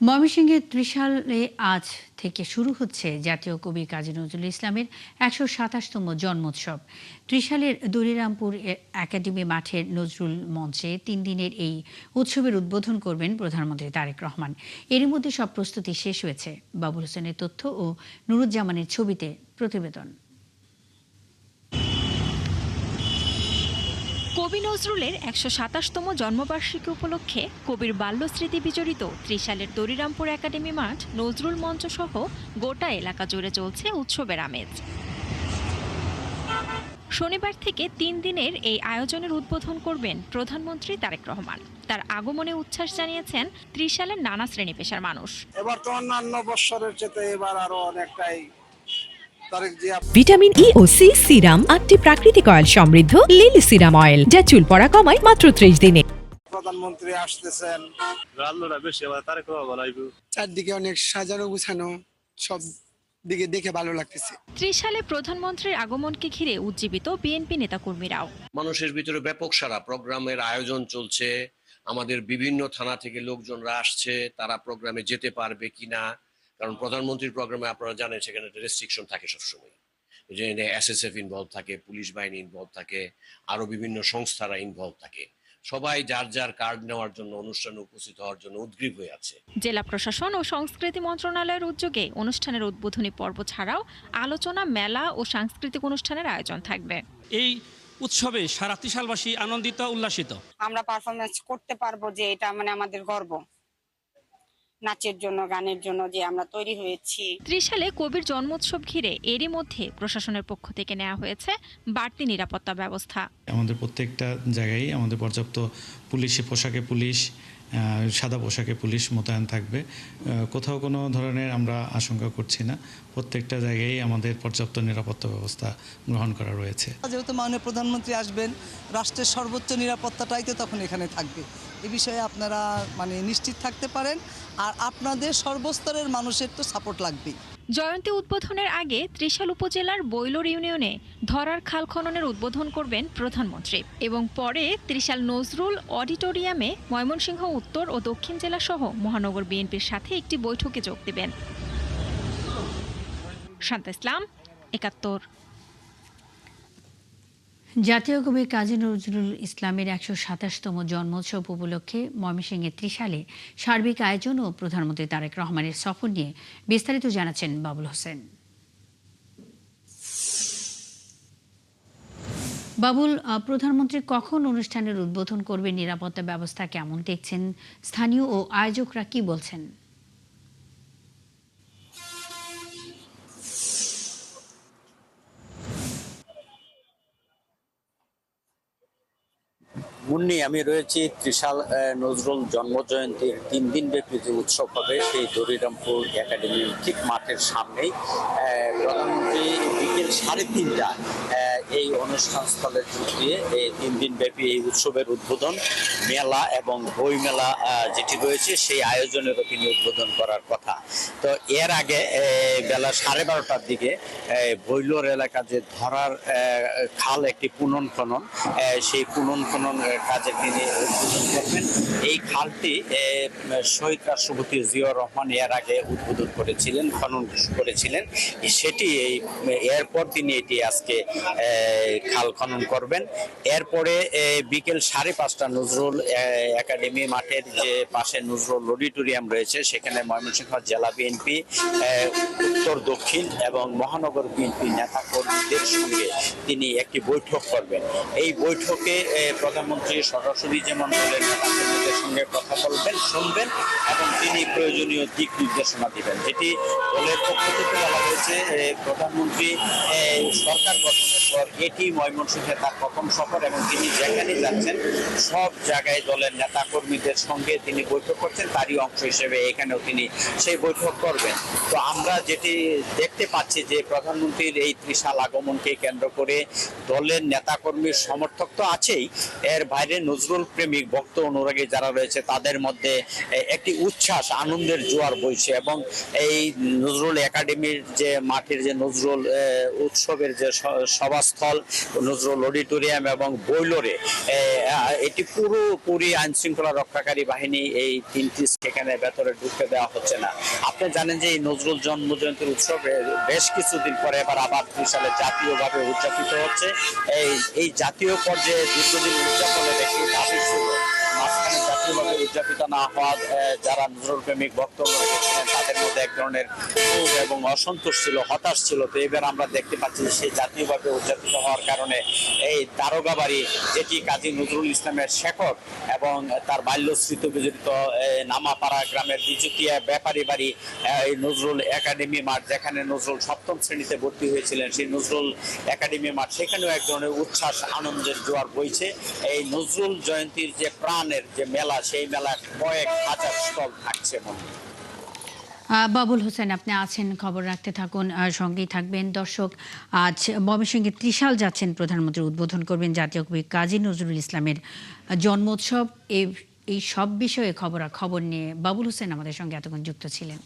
ময়মনসিংহের ত্রিশালে আজ থেকে শুরু হচ্ছে জাতীয় কবি কাজী নজরুল ইসলামের ১২৭তম জন্মোৎসব। ত্রিশালের দলিরামপুর একাডেমি মাঠের নজরুল মঞ্চে ৩ দিনের এই উৎসবের উদ্বোধন করবেন প্রধানমন্ত্রী তারেক রহমান। এরই মধ্যে সব প্রস্তুতি শেষ হয়েছে। বাবুল হোসেনের তথ্য ও নুরুজ্জামানের ছবিতে প্রতিবেদন। কবি নজরুলের ১২৭তম জন্মবার্ষিকী উপলক্ষে কবির বাল্যস্মৃতি বিজড়িত ত্রিশালের দলিরামপুর একাডেমি মাঠ, নজরুল মঞ্চ সহ গোটা এলাকা জুড়ে চলছে উৎসবের আমেজ। শনিবার থেকে ৩ দিনের এই আয়োজনের উদ্বোধন করবেন প্রধানমন্ত্রী তারেক রহমান। তার আগমনে উচ্ছ্বাস জানিয়েছেন ত্রিশালের নানা শ্রেণী পেশার মানুষ। এবার তো অন্যান্য বছরের চেয়ে এবার আরো অনেকটাই ভিটামিন ই ও সি সিরাম, 8টি প্রাকৃতিক অয়েল সমৃদ্ধ লিলি সিরাম অয়েল, যা চুল পড়া কমায় মাত্র 30 দিনে। প্রধানমন্ত্রী আসতেছেন, চারদিকে অনেক সাজানো গুছানো, সব দিকে দেখে ভালো লাগতেছে। ত্রিশালে প্রধানমন্ত্রীর আগমনকে ঘিরে উজ্জীবিত বিএনপি নেতাকর্মীরাও। মানুষের ভিতরে ব্যাপক সারা, প্রোগ্রামের আয়োজন চলছে। আমাদের বিভিন্ন থানা থেকে লোকজনরা আসছে, তারা প্রোগ্রামে যেতে পারবে কিনা, কারণ প্রধানমন্ত্রীর প্রোগ্রামে আপনারা জানেন সেখানে একটা রেস্ট্রিকশন থাকে সবসময়। যে এসএসএফ ইনভলভ থাকে, পুলিশ বাহিনী ইনভলভ থাকে, আরো বিভিন্ন সংস্থারা ইনভলভ থাকে। সবাই যার যার কার্ড নেওয়ার জন্য, অনুষ্ঠানে উপস্থিত হওয়ার জন্য উদ্গ্রীব হয়ে আছে। জেলা প্রশাসন ও সংস্কৃতি মন্ত্রণালয়ের উদ্যোগে অনুষ্ঠানের উদ্বোধনী পর্ব ছাড়াও আলোচনা, মেলা ও সাংস্কৃতিক অনুষ্ঠানের আয়োজন থাকবে। এই উৎসবে সারা ত্রিশালবাসী আনন্দিত, উল্লাসিত। আমরা পারফরমেন্স করতে পারবো, যে এটা আমাদের গর্ব। নাচের জন্য, গানের জন্য যে আমরা তৈরি হয়েছি। ত্রিশালে কবির জন্মোৎসব ঘিরে এরই মধ্যে প্রশাসনের পক্ষ থেকে নেওয়া হয়েছে বাড়তি নিরাপত্তা ব্যবস্থা। আমাদের প্রত্যেকটা জায়গায় আমাদের পর্যাপ্ত পুলিশি পোশাকে পুলিশ, সাদা পোশাকে পুলিশ মোতায়েন থাকবে। কোথাও কোনো ধরনের আমরা আশঙ্কা করছি না। প্রত্যেকটা জায়গায় আমাদের পর্যাপ্ত নিরাপত্তা ব্যবস্থা গ্রহণ করা রয়েছে। যেহেতু মাননীয় প্রধানমন্ত্রী আসবেন, রাষ্ট্রের সর্বোচ্চ নিরাপত্তাটাই তো তখন এখানে থাকবে। এ বিষয়ে আপনারা নিশ্চিত থাকতে পারেন। আর আপনাদের সর্বস্তরের মানুষের তো সাপোর্ট লাগবেই। জয়ন্তী উদ্বোধনের আগে ত্রিশাল উপজেলার বৈলোর ইউনিয়নে ধরার খাল খননের উদ্বোধন করবেন প্রধানমন্ত্রী এবং পরে ত্রিশাল নজরুল অডিটোরিয়ামে ময়মনসিংহ উত্তর ও দক্ষিণ জেলা সহ মহানগর বিএনপির সাথে একটি বৈঠকে যোগ দেবেন। শান্তা ইসলাম, ৭১। জাতীয় কবি কাজী নজরুল ইসলামের ১২৭তম জন্মোৎসব উপলক্ষে ময়মনসিংহের ত্রিশালে সার্বিক আয়োজন ও প্রধানমন্ত্রী তারেক রহমানের সফর নিয়ে বিস্তারিত জানাচ্ছেন বাবুল হোসেন। বাবুল, প্রধানমন্ত্রী কখন অনুষ্ঠানের উদ্বোধন করবেন? নিরাপত্তা ব্যবস্থা কেমন দেখছেন? স্থানীয় ও আয়োজকরা কি বলছেন? মুন্নি, আমি রয়েছি ত্রিশাল নজরুল জন্মজয়ন্তীর 3 দিন ব্যাপী যে উৎসব হবে সেই দলিরামপুর একাডেমির ঠিক মাঠের সামনেই। প্রধানমন্ত্রী বিকেল 3:30টায় এই অনুষ্ঠান স্থলে যোগ দিয়ে এই 3 দিন ব্যাপী এই উৎসবের উদ্বোধন, মেলা এবং বই মেলা যেটি রয়েছে সেই আয়োজনেরও তিনি উদ্বোধন করার কথা। তো এর আগে বেলা 12:30টার দিকে বৈলোর এলাকা যে ধরার খাল একটি পুনন খনন, সেই পুনন খনন কাজে তিনি উদ্বোধন করবেন। এই খালটি শহীদ রাষ্ট্রপতি জিয়াউর রহমান এর আগে উদ্বোধন করেছিলেন, খনন করেছিলেন। সেটি এরপর তিনি এটি আজকে খাল খনন করবেন। এরপরে বিকেল 5:30টা নজরুল একাডেমি মাঠের যে পাশে নজরুল অডিটোরিয়াম রয়েছে সেখানে ময়মনসিংহ জেলা বিএনপি, উত্তর দক্ষিণ এবং মহানগর বিএনপি নেতাকর্মীদের সঙ্গে তিনি একটি বৈঠক করবেন। এই বৈঠকে প্রধানমন্ত্রী সরাসরি যেমন দলের নেতাকর্মীদের সঙ্গে কথা বলবেন, শুনবেন এবং তিনি প্রয়োজনীয় দিক নির্দেশনা দিবেন। যেটি দলের পক্ষ থেকে বলা হয়েছে, প্রধানমন্ত্রী সরকার গঠনের পর এটি ময়মনসিংহে তার প্রথম সফর এবং তিনি যেখানে যাচ্ছেন সব জায়গায় দলের নেতাকর্মীদের সঙ্গে তিনি বৈঠক করছেন। তারই অংশ হিসেবে এখানেও তিনি সেই বৈঠক করবেন। তো আমরা যেটি দেখতে পাচ্ছি যে প্রধানমন্ত্রীর এই ত্রিশাল আগমনকে কেন্দ্র করে দলের নেতাকর্মীর সমর্থক তো আছেই, এর বাইরে নজরুল প্রেমিক ভক্ত অনুরাগী যারা রয়েছে তাদের মধ্যে একটি উচ্ছ্বাস, আনন্দের জোয়ার বইছে এবং এই নজরুল একাডেমির যে মাঠের যে নজরুল উৎসবের যে সভাস্থল স্থল নজরুল অডিটোরিয়াম এবং বৈলরে এটি পুরোপুরি আইন শৃঙ্খলা রক্ষাকারী বাহিনী এই তিনটি সেখানে ভেতরে ঢুকতে দেওয়া হচ্ছে না। আপনি জানেন যে এই নজরুল জন্মজয়ন্তীর উৎসব বেশ কিছুদিন পরে এবার আবার ত্রিশালে জাতীয়ভাবে উদযাপিত হচ্ছে। এই জাতীয় পর্যায়ে দীর্ঘদিন উদযাপনের একটি দাবি ছিল, মাঝখানে জাতীয়ভাবে উদযাপিত না হওয়া যারা নজরুল প্রেমিক বক্তব্য রেখেছিলেন তাদের মধ্যে এক ধরনের ক্ষোভ এবং অসন্তোষ ছিল, হতাশ ছিল। তো এবার আমরা দেখতে পাচ্ছি সেই জাতীয়ভাবে উদযাপিত হওয়ার কারণে এই দারোগাবাড়ি, যেটি কাজী নজরুল ইসলামের শেকড় এবং তার বাল্য স্মৃতি বিজড়িত নামাপাড়া গ্রামের বিচুতিয়া ব্যাপারী বাড়ি, এই নজরুল একাডেমি মাঠ যেখানে নজরুল সপ্তম শ্রেণীতে ভর্তি হয়েছিলেন, সেই নজরুল একাডেমি মাঠ সেখানেও এক ধরনের উচ্ছ্বাস আনন্দের জোয়ার বইছে। এই নজরুল জয়ন্তীর যে প্রাণের যে মেলা, সেই মেলা কয়েক হাজার স্টল থাকছে। বাবুল হোসেন, আপনি আছেন, খবর রাখতে থাকুন, সঙ্গেই থাকবেন। দর্শক, আজ ময়মনসিংহে ত্রিশাল যাচ্ছেন প্রধানমন্ত্রী, উদ্বোধন করবেন জাতীয় কবি কাজী নজরুল ইসলামের জন্মোৎসব। এই সব বিষয়ে খবরাখবর নিয়ে বাবুল হোসেন আমাদের সঙ্গে এতক্ষণ যুক্ত ছিলেন।